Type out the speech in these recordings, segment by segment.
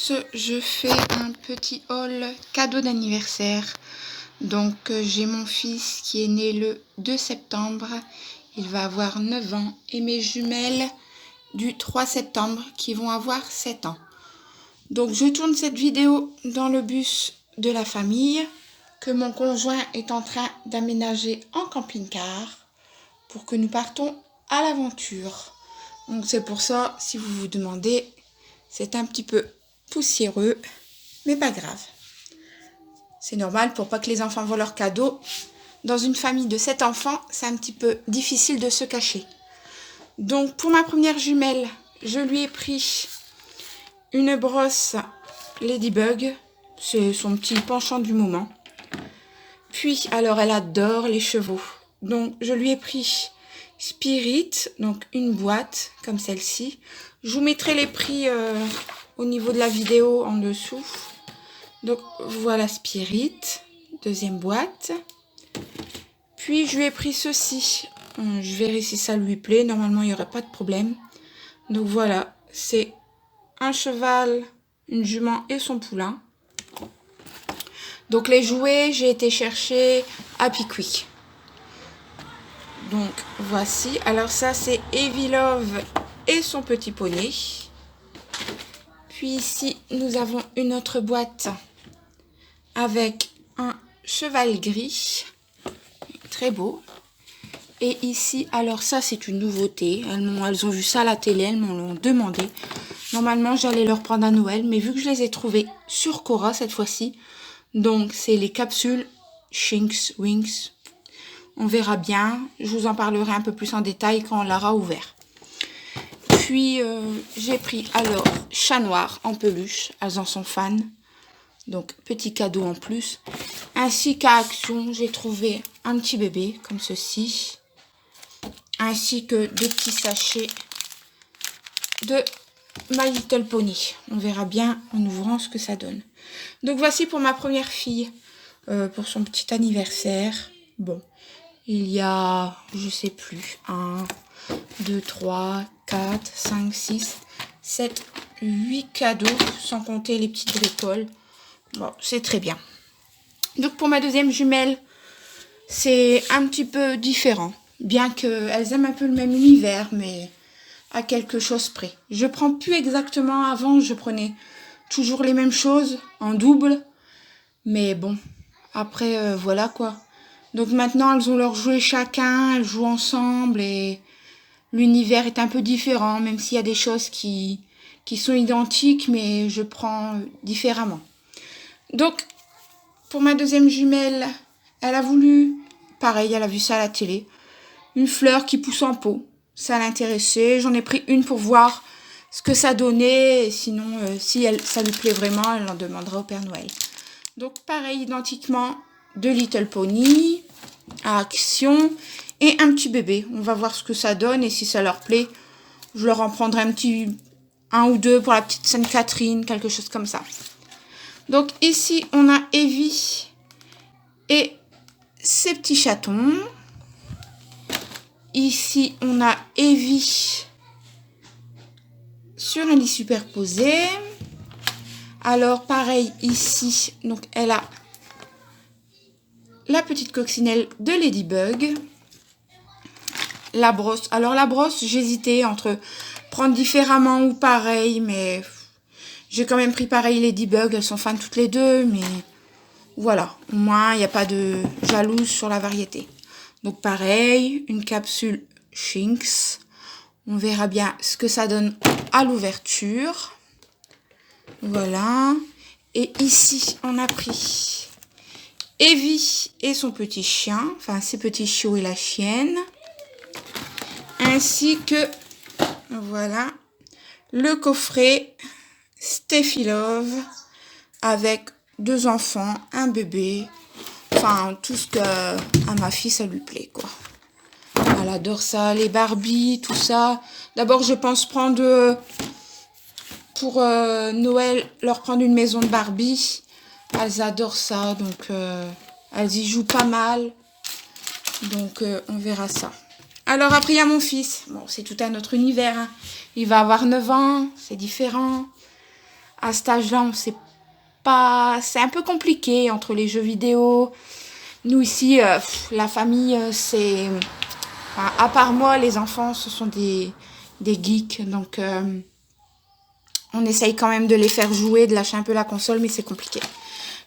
tous, je fais un petit haul cadeau d'anniversaire. Donc j'ai mon fils qui est né le 2 septembre, il va avoir 9 ans, et mes jumelles du 3 septembre qui vont avoir 7 ans. Donc je tourne cette vidéo dans le bus de la famille que mon conjoint est en train d'aménager en camping-car pour que nous partons à l'aventure. Donc c'est pour ça, si vous vous demandez, c'est un petit peu poussiéreux, mais pas grave. C'est normal pour pas que les enfants voient leurs cadeaux. Dans une famille de 7 enfants, c'est un petit peu difficile de se cacher. Donc pour ma première jumelle, je lui ai pris une brosse Ladybug. C'est son petit penchant du moment. Puis, alors elle adore les chevaux. Donc je lui ai pris Spirit, donc une boîte comme celle-ci. Je vous mettrai les prix au niveau de la vidéo en dessous. Donc voilà Spirit, deuxième boîte. Puis je lui ai pris ceci. Je verrai si ça lui plaît. Normalement il n'y aurait pas de problème. Donc voilà, c'est un cheval, une jument et son poulain. Donc les jouets, j'ai été chercher Happy Quick. Donc voici. Alors ça c'est Evie Love et son petit poney. Puis ici nous avons une autre boîte avec un cheval gris. Très beau. Et ici, alors ça c'est une nouveauté. Elles ont vu ça à la télé, elles m'en l'ont demandé. Normalement j'allais leur prendre à Noël, mais vu que je les ai trouvées sur Cora cette fois-ci, donc c'est les capsules Shinx Wings. On verra bien. Je vous en parlerai un peu plus en détail quand on l'aura ouvert. Puis j'ai pris alors Chat Noir en peluche. Elles en sont fans. Donc petit cadeau en plus. Ainsi qu'à Action, j'ai trouvé un petit bébé comme ceci. Ainsi que deux petits sachets de My Little Pony. On verra bien en ouvrant ce que ça donne. Donc voici pour ma première fille. Pour son petit anniversaire. Bon. Il y a, je sais plus, 1, 2, 3, 4, 5, 6, 7, 8 cadeaux, sans compter les petites bricoles. Bon, c'est très bien. Donc pour ma deuxième jumelle, c'est un petit peu différent. Bien qu'elles aiment un peu le même univers, mais à quelque chose près. Je prends plus exactement, avant je prenais toujours les mêmes choses, en double. Mais bon, après voilà quoi. Donc maintenant, elles ont leur jouet chacun, elles jouent ensemble et l'univers est un peu différent, même s'il y a des choses qui sont identiques, mais je prends différemment. Donc, pour ma deuxième jumelle, elle a voulu, pareil, elle a vu ça à la télé, une fleur qui pousse en pot. Ça l'intéressait, j'en ai pris une pour voir ce que ça donnait, et sinon, si ça lui plaît vraiment, elle en demandera au Père Noël. Donc, pareil, identiquement, de Little Pony, à Action, et un petit bébé. On va voir ce que ça donne, et si ça leur plaît, je leur en prendrai un ou deux pour la petite Sainte-Catherine, quelque chose comme ça. Donc, ici, on a Evie et ses petits chatons. Ici, on a Evie sur un lit superposé. Alors, pareil, ici, donc elle a la petite coccinelle de Ladybug. La brosse. Alors, la brosse, j'hésitais entre prendre différemment ou pareil, mais j'ai quand même pris pareil Ladybug. Elles sont fans toutes les deux, mais voilà. Au moins, il n'y a pas de jalouse sur la variété. Donc, pareil, une capsule Shinx. On verra bien ce que ça donne à l'ouverture. Voilà. Et ici, on a pris Evie et son petit chien. Enfin, ses petits chiots et la chienne. Ainsi que, voilà, le coffret Steffi Love avec 2 enfants, un bébé. Enfin, tout ce que à ma fille, ça lui plaît, quoi. Elle adore ça, les Barbie, tout ça. D'abord, je pense prendre pour Noël, leur prendre une maison de Barbie. Elles adorent ça, donc elles y jouent pas mal. Donc, on verra ça. Alors, après, il y a mon fils. Bon, c'est tout un autre univers. Hein. Il va avoir 9 ans, c'est différent. à cet âge-là, on sait pas... C'est un peu compliqué entre les jeux vidéo. Nous, ici, la famille, c'est... Enfin, à part moi, les enfants, ce sont des geeks. Donc, on essaye quand même de les faire jouer, de lâcher un peu la console, mais c'est compliqué.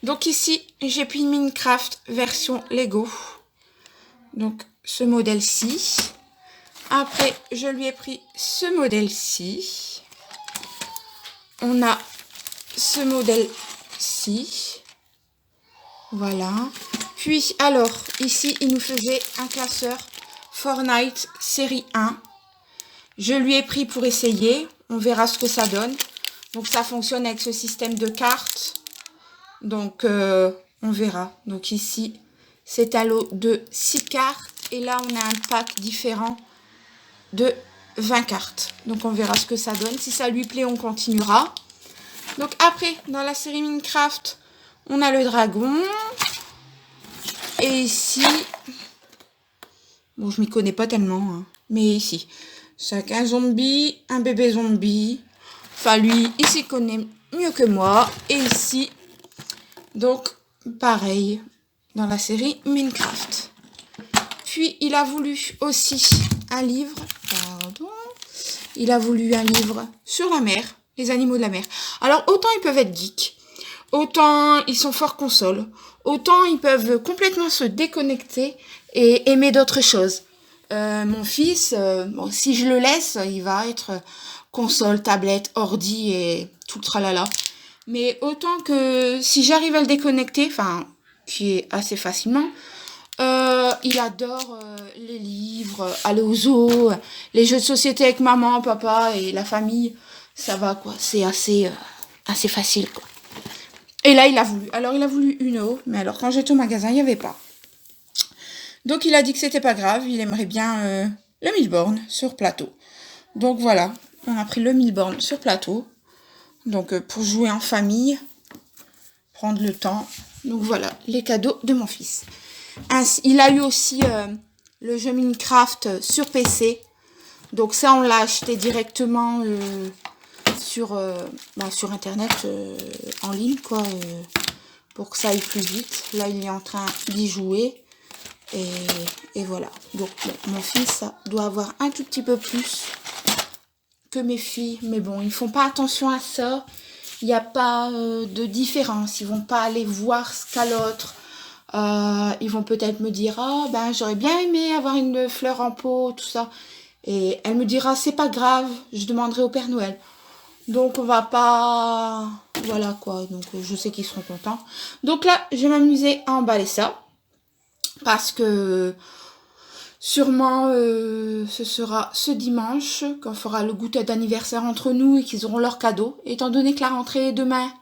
Donc ici, j'ai pris Minecraft version Lego. Donc, ce modèle-ci. Après, je lui ai pris ce modèle-ci. On a ce modèle-ci. Voilà. Puis, alors, ici, il nous faisait un classeur Fortnite série 1. Je lui ai pris pour essayer. On verra ce que ça donne. Donc, ça fonctionne avec ce système de cartes. Donc, on verra. Donc, ici, c'est un lot de 6 cartes. Et là, on a un pack différent de 20 cartes. Donc, on verra ce que ça donne. Si ça lui plaît, on continuera. Donc, après, dans la série Minecraft, on a le dragon. Et ici... Bon, je m'y connais pas tellement, hein, mais ici, c'est un zombie, un bébé zombie. Enfin, lui, il s'y connaît mieux que moi. Et ici, donc, pareil, dans la série Minecraft. Puis, il a voulu aussi un livre. Pardon. Il a voulu un livre sur la mer, les animaux de la mer. Alors, autant ils peuvent être geeks, autant ils sont forts console, autant ils peuvent complètement se déconnecter et aimer d'autres choses. Mon fils, bon, si je le laisse, il va être console, tablette, ordi et tout le tralala. Mais autant que si j'arrive à le déconnecter, enfin, qui est assez facilement, il adore les livres, aller au zoo, les jeux de société avec maman, papa et la famille. Ça va, quoi. C'est assez facile, quoi. Et là, il a voulu. Alors, il a voulu Uno, mais alors, quand j'étais au magasin, il n'y avait pas. Donc, il a dit que c'était pas grave. Il aimerait bien le Milborn sur plateau. Donc, voilà. On a pris le Milborn sur plateau. Donc, pour jouer en famille, prendre le temps. Donc, voilà, les cadeaux de mon fils. Ainsi, il a eu aussi le jeu Minecraft sur PC. Donc, ça, on l'a acheté directement sur Internet, en ligne, quoi. Pour que ça aille plus vite. Là, il est en train d'y jouer. Et voilà. Donc, bon, mon fils ça doit avoir un tout petit peu plus que mes filles. Mais bon, ils font pas attention à ça. Il n'y a pas de différence. Ils vont pas aller voir ce qu'a l'autre. Ils vont peut-être me dire, ah, ben, j'aurais bien aimé avoir une fleur en pot, tout ça. Et elle me dira, c'est pas grave, je demanderai au Père Noël. Donc, on va pas... Voilà, quoi. Donc, je sais qu'ils seront contents. Donc là, je vais m'amuser à emballer ça. Parce que sûrement ce sera ce dimanche qu'on fera le goûter d'anniversaire entre nous et qu'ils auront leur cadeau. Étant donné que la rentrée est demain,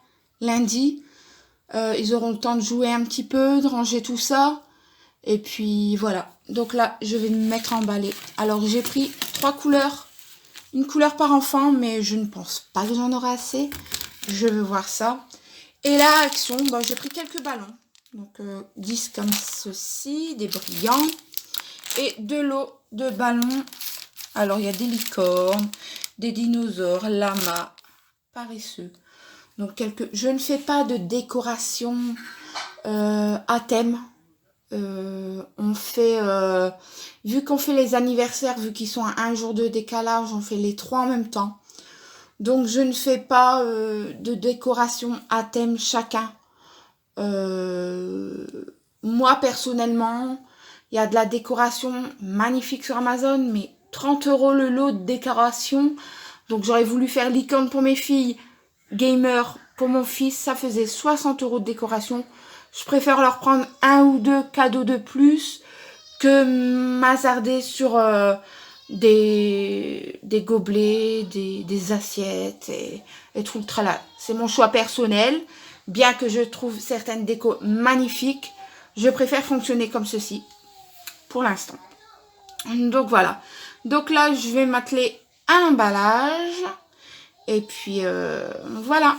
lundi, ils auront le temps de jouer un petit peu, de ranger tout ça. Et puis voilà. Donc là, je vais me mettre à emballer. Alors j'ai pris 3 couleurs. Une couleur par enfant, mais je ne pense pas que j'en aurai assez. Je veux voir ça. Et là, action, bon, j'ai pris quelques ballons. Donc 10 comme ceci, des brillants. Et de l'eau de ballons. Alors il y a des licornes, des dinosaures, lamas, paresseux. Donc je ne fais pas de décoration à thème. On fait, vu qu'on fait les anniversaires, vu qu'ils sont à un jour de décalage, on fait les 3 en même temps. Donc je ne fais pas de décoration à thème chacun. Moi personnellement, il y a de la décoration magnifique sur Amazon, mais 30 € le lot de décoration. Donc j'aurais voulu faire licorne pour mes filles, gamer pour mon fils, ça faisait 60 € de décoration. Je préfère leur prendre 1 ou 2 cadeaux de plus que m'hasarder sur des gobelets, des assiettes et tout le tralala. C'est mon choix personnel. Bien que je trouve certaines décos magnifiques, je préfère fonctionner comme ceci pour l'instant. Donc voilà. Donc là, je vais m'atteler à l'emballage. Et puis voilà.